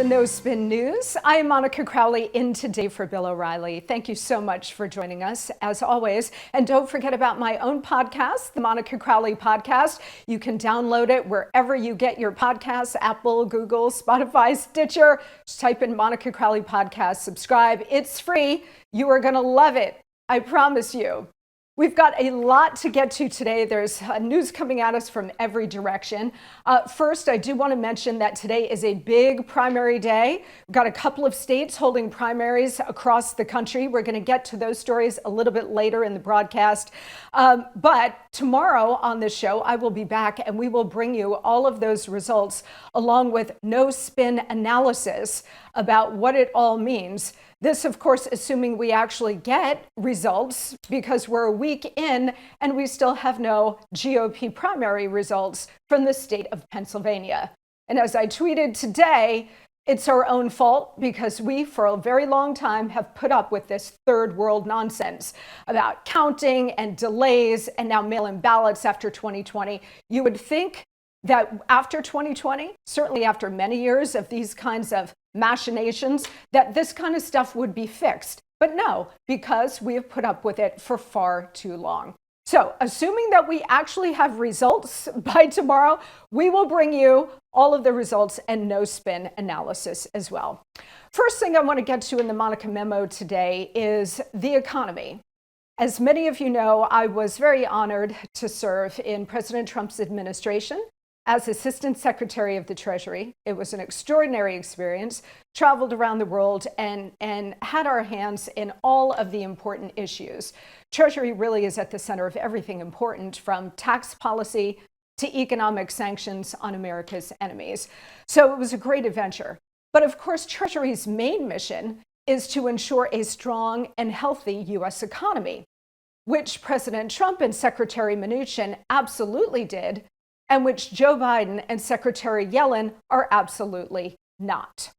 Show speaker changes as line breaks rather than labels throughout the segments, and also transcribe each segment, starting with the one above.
the No Spin News. I am Monica Crowley in today for Bill O'Reilly. Thank you so much for joining us, as always. And don't forget about my own podcast, the Monica Crowley Podcast. You can download it wherever you get your podcasts, Apple, Google, Spotify, Stitcher. Just type in Monica Crowley Podcast, subscribe. It's free. You are going to love it. I promise you. We've got a lot to get to today. There's news coming at us from every direction. First, I do want to mention that today is a big primary day. We've got a couple of states holding primaries across the country. We're going to get to those stories a little bit later in the broadcast. But tomorrow on this show, I will be back and we will bring you all of those results along with no spin analysis about what it all means. This, of course, assuming we actually get results, because we're a week in and we still have no GOP primary results from the state of Pennsylvania. And as I tweeted today, it's our own fault because we, for a very long time, have put up with this third world nonsense about counting and delays and now mail-in ballots after 2020. You would think that after 2020, certainly after many years of these kinds of machinations, that this kind of stuff would be fixed. But no, because we have put up with it for far too long. So assuming that we actually have results by tomorrow, we will bring you all of the results and no spin analysis as well. First thing I want to get to in the Monica Memo today is the economy. As many of you know, I was very honored to serve in President Trump's administration as Assistant Secretary of the Treasury. It was an extraordinary experience, traveled around the world and had our hands in all of the important issues. Treasury really is at the center of everything important, from tax policy to economic sanctions on America's enemies. So it was a great adventure. But of course, Treasury's main mission is to ensure a strong and healthy U.S. economy, which President Trump and Secretary Mnuchin absolutely did, and which Joe Biden and Secretary Yellen are absolutely not.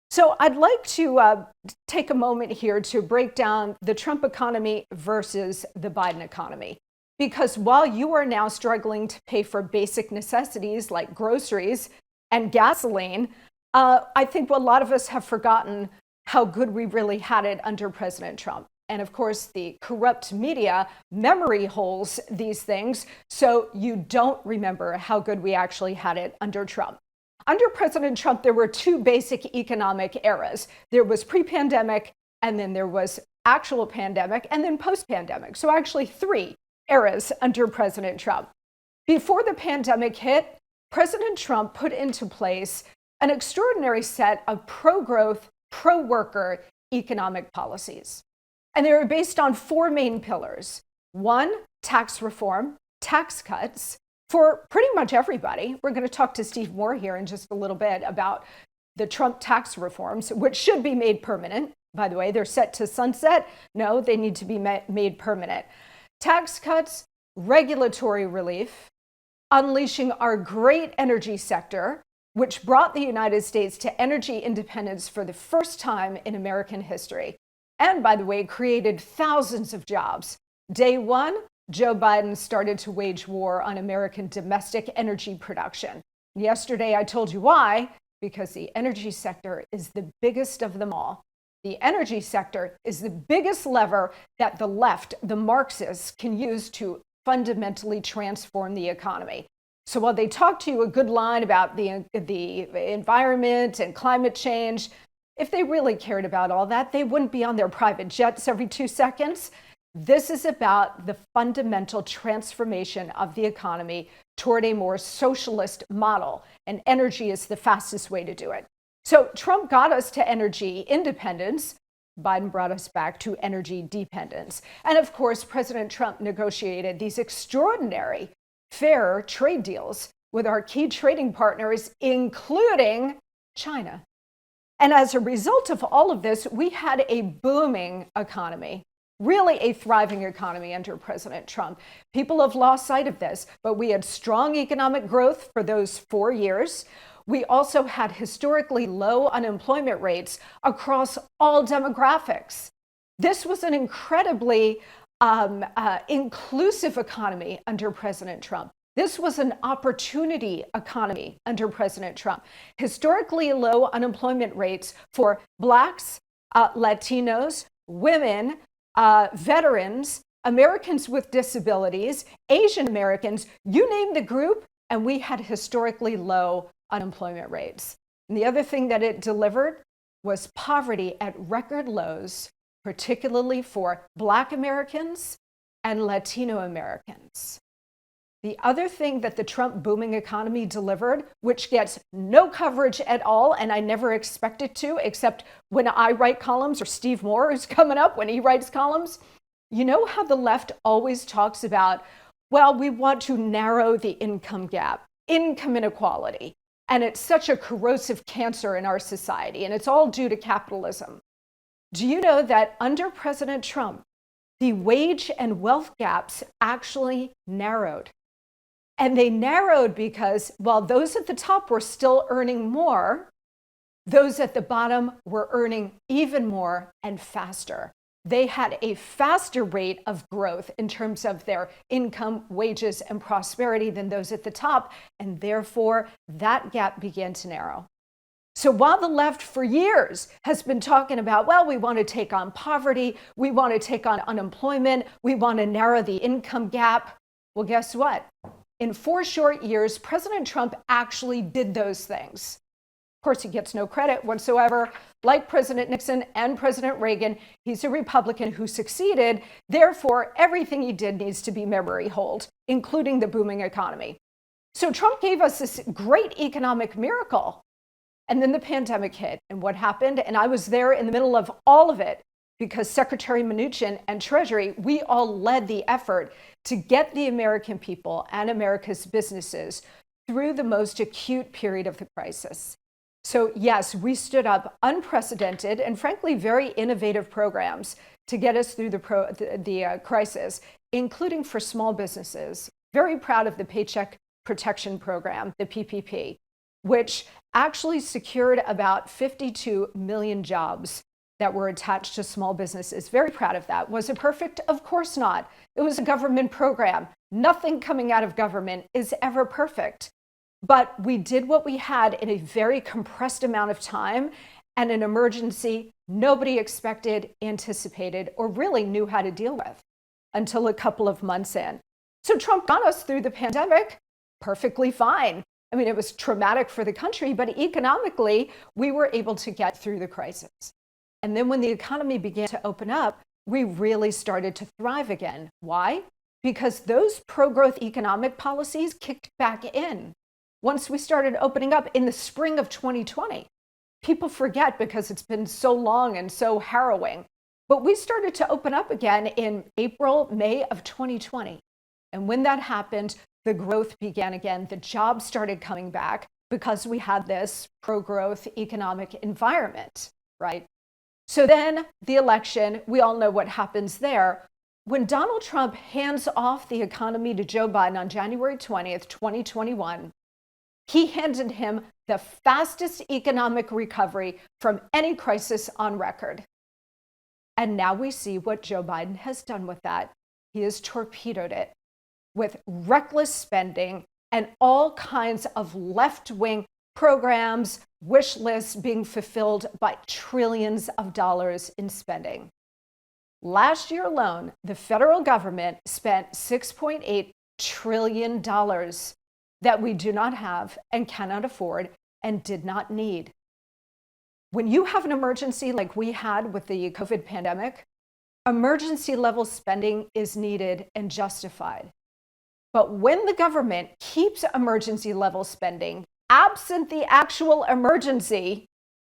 So I'd like to take a moment here to break down the Trump economy versus the Biden economy. Because while you are now struggling to pay for basic necessities like groceries and gasoline, I think a lot of us have forgotten how good we really had it under President Trump. And of course, the corrupt media memory holes these things, so you don't remember how good we actually had it under Trump. Under President Trump, there were two basic economic eras. There was pre-pandemic, and then there was actual pandemic, and then post-pandemic. So actually three eras under President Trump. Before the pandemic hit, President Trump put into place an extraordinary set of pro-growth, pro-worker economic policies. And they were based on four main pillars. One, tax reform, tax cuts for pretty much everybody. We're going to talk to Steve Moore here in just a little bit about the Trump tax reforms, which should be made permanent. By the way, they're set to sunset. No, they need to be made permanent. Tax cuts, regulatory relief, unleashing our great energy sector, which brought the United States to energy independence for the first time in American history. And by the way, created thousands of jobs. Day one, Joe Biden started to wage war on American domestic energy production. Yesterday, I told you why, because the energy sector is the biggest of them all. The energy sector is the biggest lever that the left, the Marxists, can use to fundamentally transform the economy. So while they talk to you a good line about the environment and climate change, if they really cared about all that, they wouldn't be on their private jets every 2 seconds. This is about the fundamental transformation of the economy toward a more socialist model, and energy is the fastest way to do it. So Trump got us to energy independence. Biden brought us back to energy dependence. And of course, President Trump negotiated these extraordinary fair trade deals with our key trading partners, including China. And as a result of all of this, we had a booming economy, really a thriving economy under President Trump. People have lost sight of this, but we had strong economic growth for those 4 years. We also had historically low unemployment rates across all demographics. This was an incredibly inclusive economy under President Trump. This was an opportunity economy under President Trump. Historically low unemployment rates for Blacks, Latinos, women, veterans, Americans with disabilities, Asian Americans, you name the group, and we had historically low unemployment rates. And the other thing that it delivered was poverty at record lows, particularly for Black Americans and Latino Americans. The other thing that the Trump booming economy delivered, which gets no coverage at all, and I never expect it to, except when I write columns or Steve Moore is coming up when he writes columns. You know how the left always talks about, well, we want to narrow the income gap, income inequality, and it's such a corrosive cancer in our society, and it's all due to capitalism. Do you know that under President Trump, the wage and wealth gaps actually narrowed? And they narrowed because while those at the top were still earning more, those at the bottom were earning even more and faster. They had a faster rate of growth in terms of their income, wages, and prosperity than those at the top, and therefore that gap began to narrow. So while the left for years has been talking about, well, we want to take on poverty, we want to take on unemployment, we want to narrow the income gap, well, guess what? In 4 short years, President Trump actually did those things. Of course, he gets no credit whatsoever. Like President Nixon and President Reagan, he's a Republican who succeeded. Therefore, everything he did needs to be memory hold, including the booming economy. So Trump gave us this great economic miracle. And then the pandemic hit. And what happened? And I was there in the middle of all of it because Secretary Mnuchin and Treasury, we all led the effort to get the American people and America's businesses through the most acute period of the crisis. So yes, we stood up unprecedented and frankly very innovative programs to get us through the crisis, including for small businesses. Very proud of the Paycheck Protection Program, the PPP, which actually secured about 52 million jobs that were attached to small businesses. Very proud of that. Was it perfect? Of course not. It was a government program. Nothing coming out of government is ever perfect. But we did what we had in a very compressed amount of time and an emergency nobody expected, anticipated, or really knew how to deal with until a couple of months in. So Trump got us through the pandemic perfectly fine. I mean, it was traumatic for the country, but economically, we were able to get through the crisis. And then when the economy began to open up, we really started to thrive again. Why? Because those pro-growth economic policies kicked back in. Once we started opening up in the spring of 2020, people forget because it's been so long and so harrowing. But we started to open up again in April, May of 2020. And when that happened, the growth began again. The jobs started coming back because we had this pro-growth economic environment, right? So then the election, we all know what happens there. When Donald Trump hands off the economy to Joe Biden on January 20th, 2021, he handed him the fastest economic recovery from any crisis on record. And now we see what Joe Biden has done with that. He has torpedoed it with reckless spending and all kinds of left-wing programs, wish lists being fulfilled by trillions of dollars in spending. Last year alone, the federal government spent $6.8 trillion that we do not have and cannot afford and did not need. When you have an emergency like we had with the COVID pandemic, emergency level spending is needed and justified. But when the government keeps emergency level spending absent the actual emergency,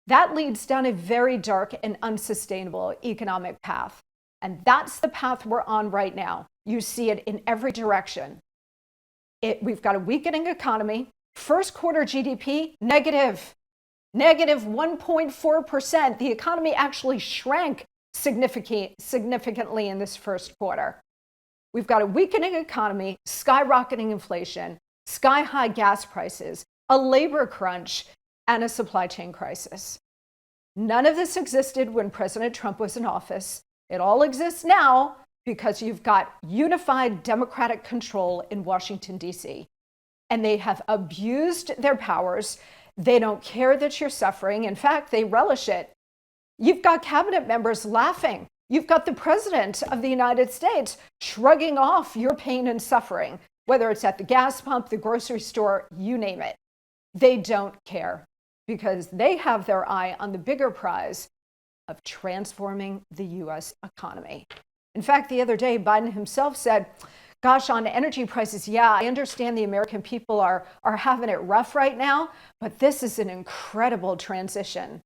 that leads down a very dark and unsustainable economic path. And that's the path we're on right now. You see it in every direction. We've got a weakening economy. First quarter GDP, negative 1.4%. The economy actually shrank significantly in this first quarter. We've got a weakening economy, skyrocketing inflation, sky-high gas prices, a labor crunch, and a supply chain crisis. None of this existed when President Trump was in office. It all exists now because you've got unified Democratic control in Washington, D.C., and they have abused their powers. They don't care that you're suffering. In fact, they relish it. You've got cabinet members laughing. You've got the president of the United States shrugging off your pain and suffering, whether it's at the gas pump, the grocery store, you name it. They don't care because they have their eye on the bigger prize of transforming the U.S. economy. In fact, the other day, Biden himself said, gosh, on energy prices, yeah, I understand the American people are having it rough right now, but this is an incredible transition.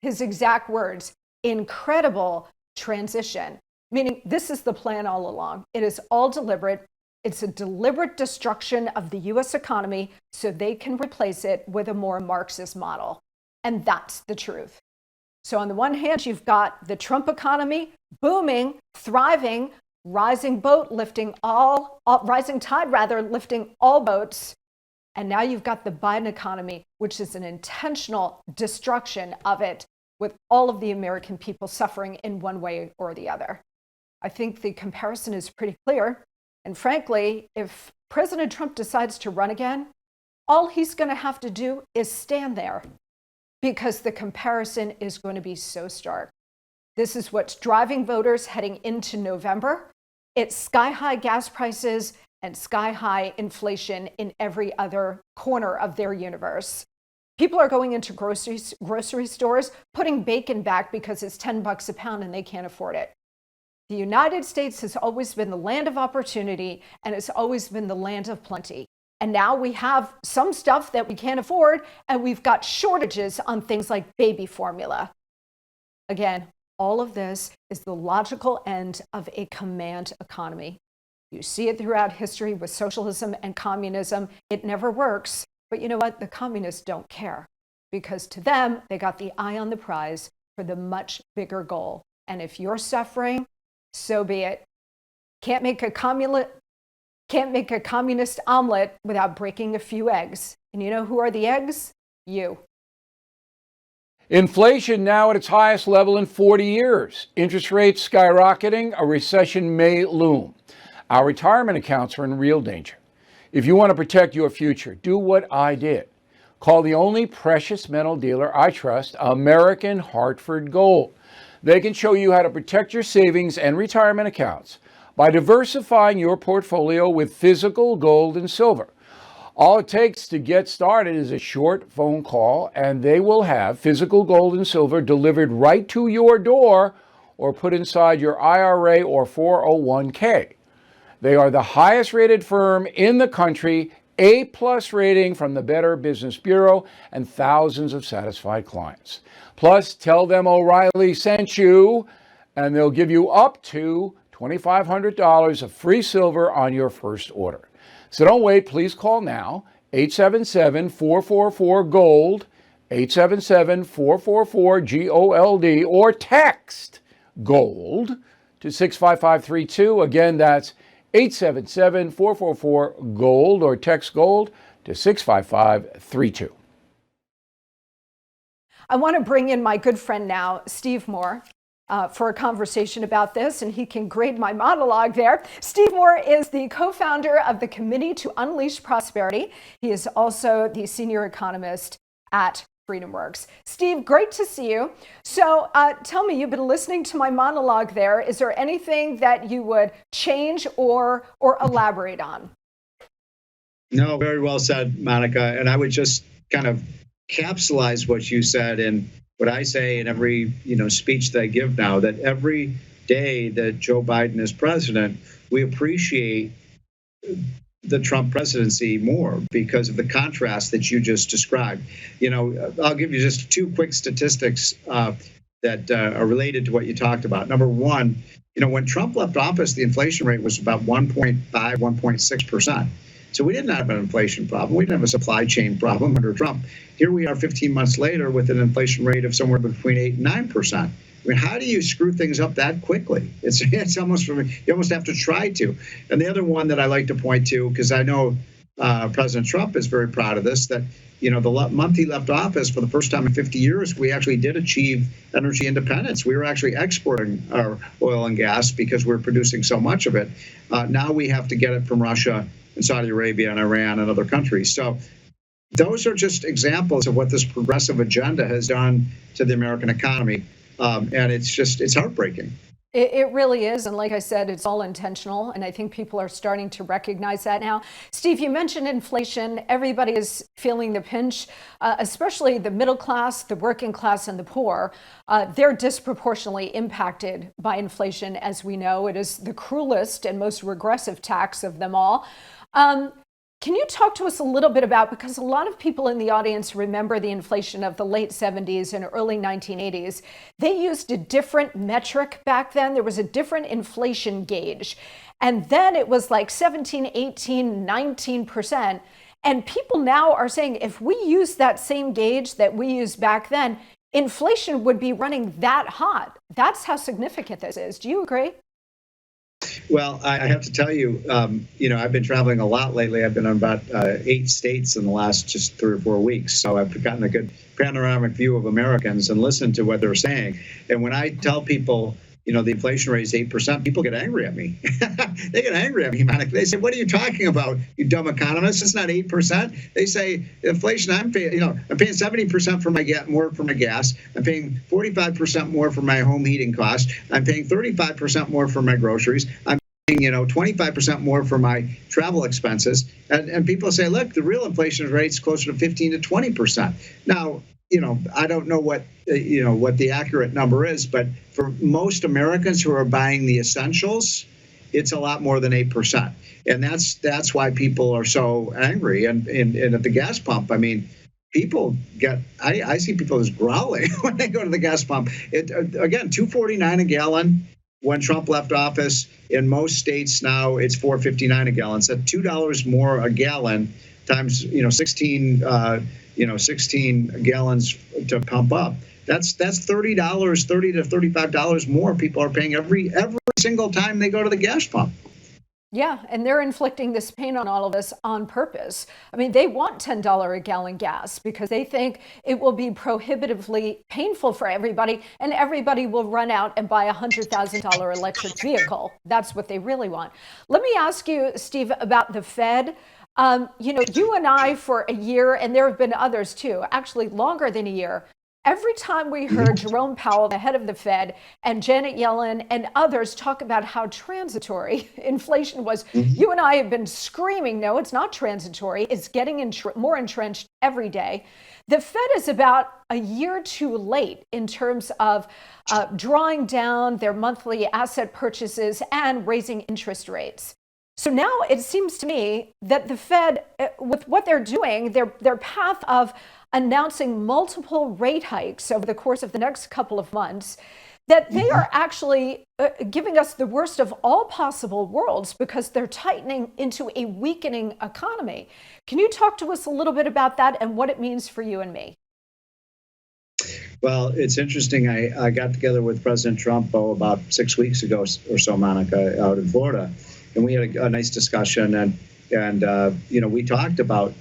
His exact words, incredible transition, meaning this is the plan all along. It is all deliberate. It's a deliberate destruction of the U.S. economy so they can replace it with a more Marxist model. And that's the truth. So on the one hand, you've got the Trump economy booming, thriving, rising tide lifting all boats. And now you've got the Biden economy, which is an intentional destruction of it, with all of the American people suffering in one way or the other. I think the comparison is pretty clear. And frankly, if President Trump decides to run again, all he's going to have to do is stand there, because the comparison is going to be so stark. This is what's driving voters heading into November. It's sky-high gas prices and sky-high inflation in every other corner of their universe. People are going into grocery stores, putting bacon back because it's $10 a pound and they can't afford it. The United States has always been the land of opportunity and it's always been the land of plenty. And now we have some stuff that we can't afford, and we've got shortages on things like baby formula. Again, all of this is the logical end of a command economy. You see it throughout history with socialism and communism. It never works. But you know what? The communists don't care, because to them, they got the eye on the prize for the much bigger goal. And if you're suffering, so be it. Can't make a communist omelet without breaking a few eggs. And you know who are the eggs? You.
Inflation now at its highest level in 40 years. Interest rates skyrocketing. A recession may loom. Our retirement accounts are in real danger. If you want to protect your future, do what I did. Call the only precious metal dealer I trust, American Hartford Gold. They can show you how to protect your savings and retirement accounts by diversifying your portfolio with physical gold and silver. All it takes to get started is a short phone call, and they will have physical gold and silver delivered right to your door or put inside your IRA or 401k. They are the highest rated firm in the country, A+ rating from the Better Business Bureau, and thousands of satisfied clients. Plus, tell them O'Reilly sent you, and they'll give you up to $2,500 of free silver on your first order. So don't wait, please call now, 877-444-GOLD, 877-444-GOLD, or text GOLD to 65532. Again, that's 877-444-GOLD, or text GOLD to 65532.
I want to bring in my good friend now, Steve Moore, for a conversation about this, and he can grade my monologue there. Steve Moore is the co-founder of the Committee to Unleash Prosperity. He is also the senior economist at FreedomWorks. Steve, great to see you. So tell me, you've been listening to my monologue there. Is there anything that you would change or elaborate on?
No, very well said, Monica. And I would just kind of capsulize what you said in what I say in every speech that I give now, that every day that Joe Biden is president, we appreciate the Trump presidency more because of the contrast that you just described. I'll give you just two quick statistics that are related to what you talked about. Number one, when Trump left office, the inflation rate was about 1.5, 1.6%. So we didn't have an inflation problem. We didn't have a supply chain problem under Trump. Here we are 15 months later with an inflation rate of somewhere between 8 and 9%. I mean, how do you screw things up that quickly? It's almost, you almost have to try to. And the other one that I like to point to, because I know President Trump is very proud of this, that the month he left office, for the first time in 50 years, we actually did achieve energy independence. We were actually exporting our oil and gas because we're producing so much of it. Now we have to get it from Russia and Saudi Arabia and Iran and other countries. So those are just examples of what this progressive agenda has done to the American economy. And it's heartbreaking.
It really is. And like I said, it's all intentional. And I think people are starting to recognize that now. Steve, you mentioned inflation. Everybody is feeling the pinch, especially the middle class, the working class, and the poor. They're disproportionately impacted by inflation. As we know, it is the cruelest and most regressive tax of them all. Can you talk to us a little bit about, because a lot of people in the audience remember the inflation of the late 70s and early 1980s. They used a different metric back then. There was a different inflation gauge. And then it was like 17, 18, 19%. And people now are saying, if we use that same gauge that we used back then, inflation would be running that hot. That's how significant this is. Do you agree?
Well, I have to tell you, I've been traveling a lot lately. I've been on about 8 states in the last just 3 or 4 weeks. So I've gotten a good panoramic view of Americans and listened to what they're saying. And when I tell people, the inflation rate is 8%, people get angry at me. They get angry at me, Monica. They say, what are you talking about, you dumb economist? It's not 8%. They say inflation, I'm paying 70% more for my gas. I'm paying 45% more for my home heating costs. I'm paying 35% more for my groceries. I'm paying 25% more for my travel expenses. And people say, look, the real inflation rate is closer to 15 to 20%. Now, I don't know what the accurate number is, but for most Americans who are buying the essentials, it's a lot more than 8%. And that's why people are so angry. And at the gas pump, I mean, I see people just growling when they go to the gas pump. Again, $2.49 a gallon when Trump left office. In most states now, it's $4.59 a gallon. So $2 more a gallon times 16 gallons to pump up. That's $30 to $35 more people are paying every single time they go to the gas pump.
Yeah, and they're inflicting this pain on all of us on purpose. I mean, they want $10 a gallon gas because they think it will be prohibitively painful for everybody, and everybody will run out and buy a $100,000 electric vehicle. That's what they really want. Let me ask you, Steve, about the Fed. You and I for a year, and there have been others too, actually longer than a year, every time we heard Jerome Powell, the head of the Fed, and Janet Yellen and others talk about how transitory inflation was, you and I have been screaming, no, it's not transitory. It's getting more entrenched every day. The Fed is about a year too late in terms of drawing down their monthly asset purchases and raising interest rates. So now it seems to me that the Fed, with what they're doing, their path of announcing multiple rate hikes over the course of the next couple of months, that they are actually giving us the worst of all possible worlds because they're tightening into a weakening economy. Can you talk to us a little bit about that and what it means for you and me?
Well, it's interesting. I got together with President Trump about 6 weeks ago or so, Monica, out in Florida. And we had a nice discussion, and we talked about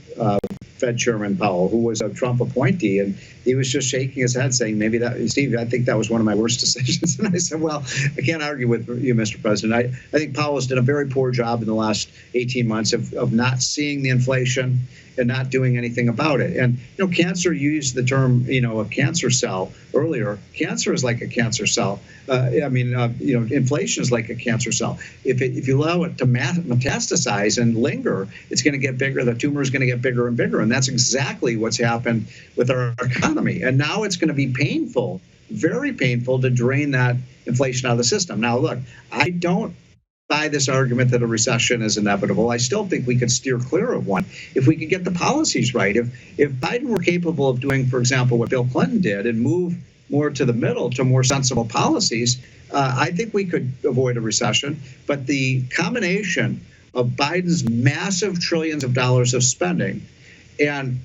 Fed Chairman Powell, who was a Trump appointee, and he was just shaking his head saying, maybe that, Steve, I think that was one of my worst decisions. And I said, well, I can't argue with you, Mr. President. I think Powell has done a very poor job in the last 18 months of not seeing the inflation and not doing anything about it. And, cancer used the term, a cancer cell earlier. Cancer is like a cancer cell. Inflation is like a cancer cell. If you allow it to metastasize and linger, it's going to get bigger. The tumor is going to get bigger and bigger. And that's exactly what's happened with our economy. And now it's going to be painful, very painful, to drain that inflation out of the system. Now, look, I don't buy this argument that a recession is inevitable. I still think we could steer clear of one if we could get the policies right. If Biden were capable of doing, for example, what Bill Clinton did and move more to the middle to more sensible policies, I think we could avoid a recession. But the combination of Biden's massive trillions of dollars of spending and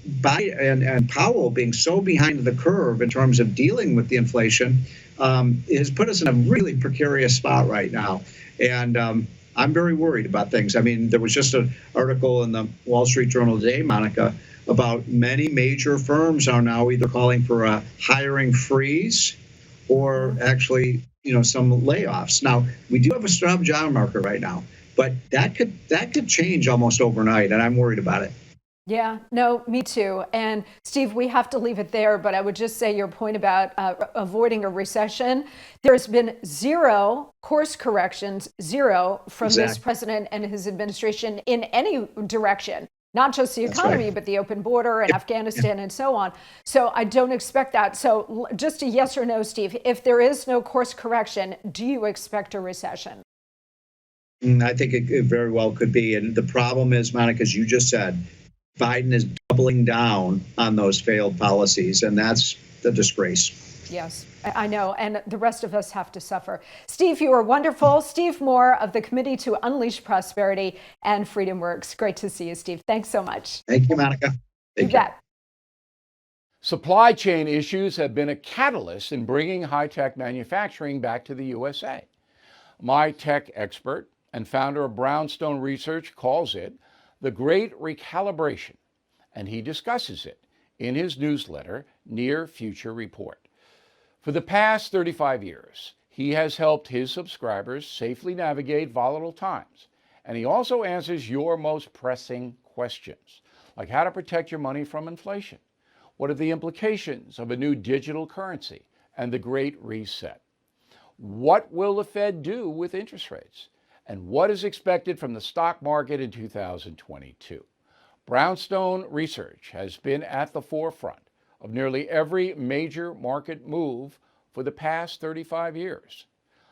Powell being so behind the curve in terms of dealing with the inflation has put us in a really precarious spot right now. And I'm very worried about things. I mean, there was just an article in the Wall Street Journal today, Monica, about many major firms are now either calling for a hiring freeze or actually, some layoffs. Now, we do have a strong job market right now, but that could change almost overnight, and I'm worried about it.
Yeah, no, me too. And Steve, we have to leave it there, but I would just say your point about avoiding a recession. There's been zero course corrections, zero from this president and his administration in any direction. Not just the economy, but the open border and Afghanistan and so on. So I don't expect that. So just a yes or no, Steve, if there is no course correction, do you expect a recession?
I think it very well could be. And the problem is, Monica, as you just said, Biden is doubling down on those failed policies, and that's the disgrace.
Yes, I know, and the rest of us have to suffer. Steve, you are wonderful. Steve Moore of the Committee to Unleash Prosperity and Freedom Works. Great to see you, Steve. Thanks so much.
Thank you, Monica.
You bet.
Supply chain issues have been a catalyst in bringing high-tech manufacturing back to the USA. My tech expert and founder of Brownstone Research calls it the Great Recalibration, and he discusses it in his newsletter, Near Future Report. For the past 35 years, he has helped his subscribers safely navigate volatile times, and he also answers your most pressing questions, like how to protect your money from inflation, what are the implications of a new digital currency, and the Great Reset. What will the Fed do with interest rates? And what is expected from the stock market in 2022. Brownstone Research has been at the forefront of nearly every major market move for the past 35 years.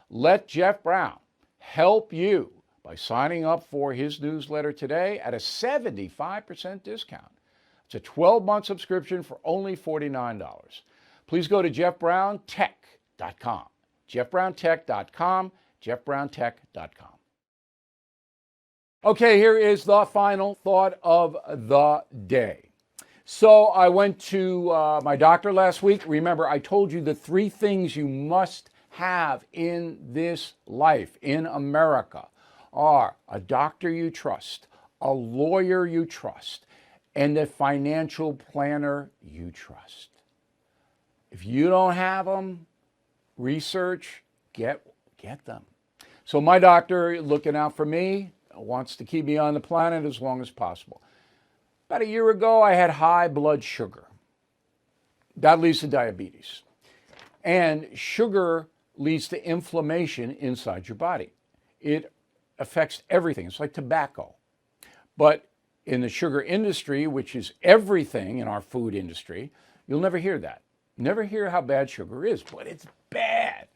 Let Jeff Brown help you by signing up for his newsletter today at a 75% discount. It's a 12-month subscription for only $49. Please go to jeffbrowntech.com, jeffbrowntech.com, jeffbrowntech.com. Okay, here is the final thought of the day. So I went to my doctor last week. Remember, I told you the 3 things you must have in this life in America are a doctor you trust, a lawyer you trust, and a financial planner you trust. If you don't have them, research, get them. So my doctor, looking out for me, wants to keep me on the planet as long as possible. About a year ago, I had high blood sugar. That leads to diabetes. And sugar leads to inflammation inside your body. It affects everything. It's like tobacco. But in the sugar industry, which is everything in our food industry, you'll never hear that. Never hear how bad sugar is, but it's bad.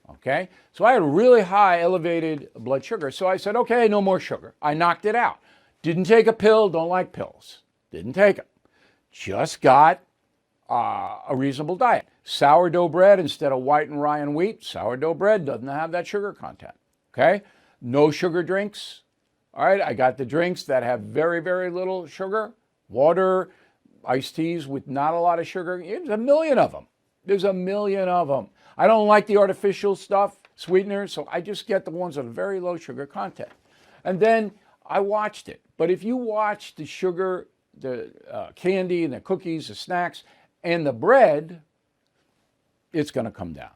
Okay? So I had really high elevated blood sugar. So I said, okay, no more sugar. I knocked it out. Didn't take a pill, don't like pills. Didn't take them. Just got a reasonable diet. Sourdough bread instead of white and rye and wheat. Sourdough bread doesn't have that sugar content. Okay? No sugar drinks. All right, I got the drinks that have very, very little sugar. Water, iced teas with not a lot of sugar. There's a million of them. There's a million of them. I don't like the artificial stuff, sweeteners, so I just get the ones with very low sugar content. And then I watched it. But if you watch the sugar, the candy and the cookies, the snacks, and the bread, it's going to come down.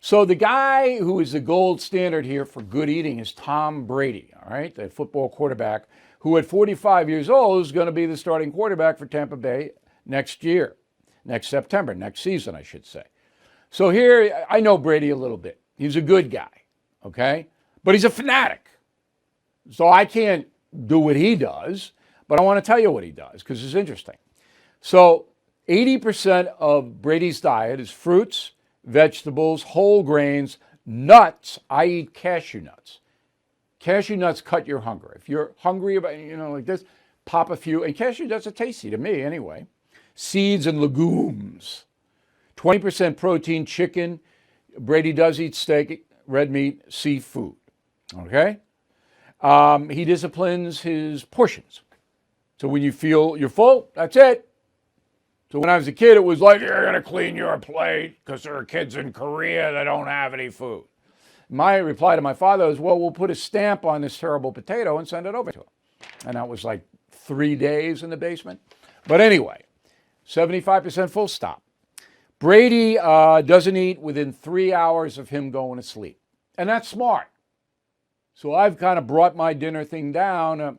So the guy who is the gold standard here for good eating is Tom Brady, all right, the football quarterback, who at 45 years old is going to be the starting quarterback for Tampa Bay next year, next September, next season, I should say. So here, I know Brady a little bit. He's a good guy, okay? But he's a fanatic. So I can't do what he does, but I want to tell you what he does because it's interesting. So 80% of Brady's diet is fruits, vegetables, whole grains, nuts. I eat cashew nuts. Cashew nuts cut your hunger. If you're hungry about, like this, pop a few. And cashew nuts are tasty to me anyway. Seeds and legumes. 20% protein, chicken. Brady does eat steak, red meat, seafood. Okay? He disciplines his portions. So when you feel you're full, that's it. So when I was a kid, it was like, you're going to clean your plate because there are kids in Korea that don't have any food. My reply to my father was, well, we'll put a stamp on this terrible potato and send it over to him. And that was like 3 days in the basement. But anyway, 75% full stop. Brady doesn't eat within 3 hours of him going to sleep. And that's smart. So I've kind of brought my dinner thing down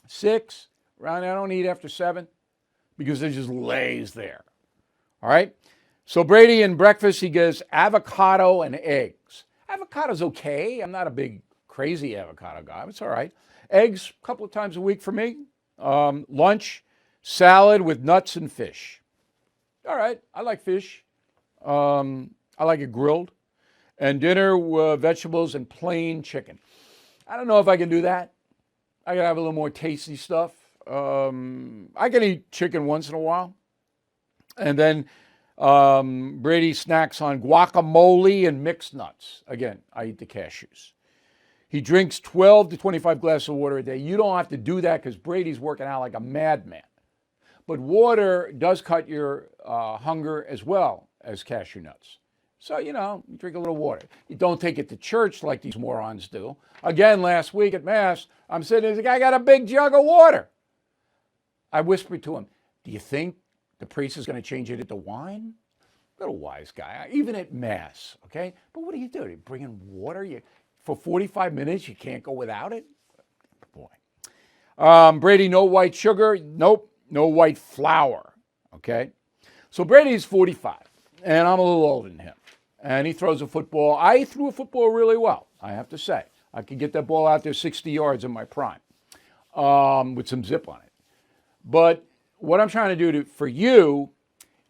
6. I don't eat after 7 because it just lays there. All right? So Brady, in breakfast, he gets avocado and eggs. Avocado's okay. I'm not a big, crazy avocado guy. It's all right. Eggs, a couple of times a week for me. Lunch, salad with nuts and fish. All right. I like fish. I like it grilled. And dinner, vegetables and plain chicken. I don't know if I can do that. I gotta have a little more tasty stuff. I can eat chicken once in a while. And then Brady snacks on guacamole and mixed nuts. Again, I eat the cashews. He drinks 12 to 25 glasses of water a day. You don't have to do that because Brady's working out like a madman. But water does cut your hunger as well as cashew nuts. So, you drink a little water. You don't take it to church like these morons do. Again, last week at Mass, I'm sitting there, the guy got a big jug of water. I whispered to him, do you think the priest is going to change it into wine? Little wise guy, even at Mass, okay? But what do? You bring in water? For 45 minutes, you can't go without it? Boy. Brady, no white sugar. Nope, no white flour, okay? So Brady's 45, and I'm a little older than him. And he throws a football. I threw a football really well, I have to say. I could get that ball out there 60 yards in my prime with some zip on it. But what I'm trying to do for you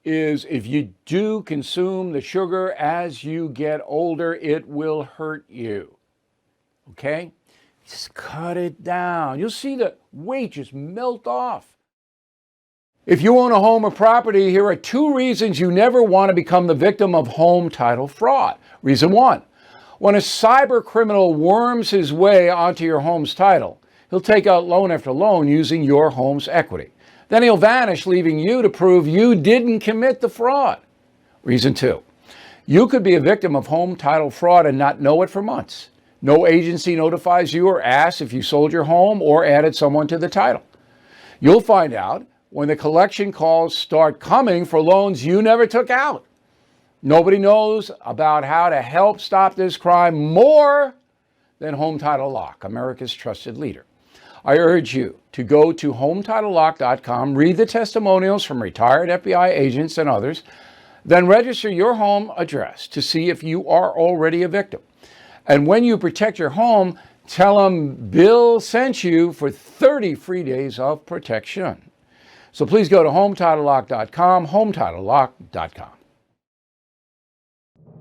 is if you do consume the sugar as you get older, it will hurt you. Okay? Just cut it down. You'll see the weight just melt off. If you own a home or property, here are 2 reasons you never want to become the victim of home title fraud. Reason 1, when a cyber criminal worms his way onto your home's title, he'll take out loan after loan using your home's equity. Then he'll vanish, leaving you to prove you didn't commit the fraud. Reason 2, you could be a victim of home title fraud and not know it for months. No agency notifies you or asks if you sold your home or added someone to the title. You'll find out when the collection calls start coming for loans you never took out. Nobody knows about how to help stop this crime more than Home Title Lock, America's trusted leader. I urge you to go to HometitleLock.com, read the testimonials from retired FBI agents and others, then register your home address to see if you are already a victim. And when you protect your home, tell them Bill sent you for 30 free days of protection. So please go to HometitleLock.com, HometitleLock.com.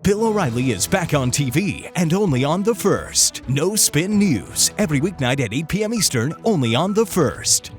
Bill O'Reilly is back on TV and only on The First. No Spin News, every weeknight at 8 p.m. Eastern, only on The First.